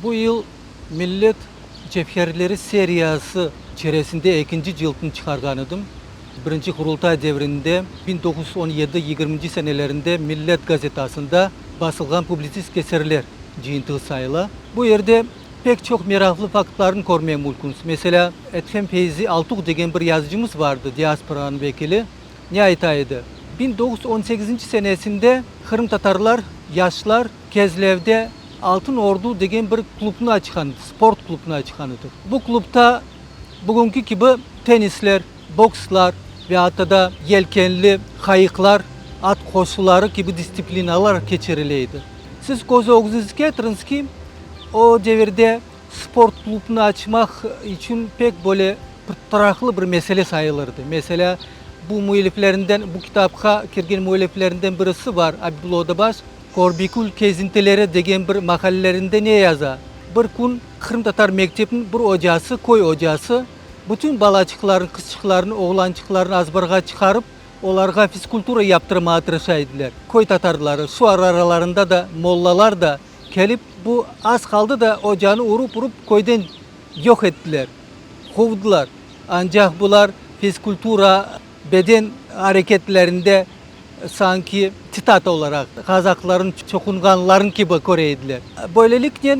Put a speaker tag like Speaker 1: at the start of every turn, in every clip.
Speaker 1: Bu yıl Millet Cevherleri seriyası içerisinde ikinci cildini çıkarganıdım. Birinci kurultay devrinde 1917-20 senelerinde Millet gazetasında basılgan publisist eserler ciyintiği sayıla. Bu yerde pek çok meraklı faktlarını görmeye mümkün. Mesela Ethem Feyzi Altuk degen bir yazıcımız vardı, diasporanın vekili. Ne aytaydı? 1918 senesinde Kırım Tatarlar, yaşlar Kezlev'de Altın Ordu degen bir klubunu açkanıdır, sport klubunu açkanıdır. Bu klubda bugünkü gibi tenisler, bokslar ve hatta da yelkenli kayıklar, at koşuları gibi disiplinalar geçiriliydi. Siz gözünüzü getiriniz ki o devirde sport klubunu açmak için pek böyle pırtıraklı bir mesele sayılırdı. Mesela bu müelliflerinden, bu kitapka kirgen müelliflerinden birisi var, Abdullah Odabaş. Korbikul kezintileri degen bir makallerinde ne yazar? Bir gün Kırım Tatar mektebinin bir ocası, koy ocası, bütün balacıkların, kızçıklarını, oğlançıklarını azbarga çıkarıp, onlarga fizkultura yaptırmaya tırışaydılar. Koy Tatarları, şu aralarında da mollalar da gelip bu az kaldı da ocağını urup koydan yok ettiler, kovdular. Ancak bunlar fizkultura, beden hareketlerinde sanki titat olarak Kazakların, çokunganların gibi göreydiler. Böylelikle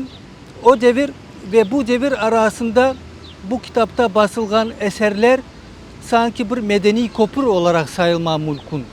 Speaker 1: o devir ve bu devir arasında bu kitapta basılgan eserler sanki bir medeni kopur olarak sayılma mümkün.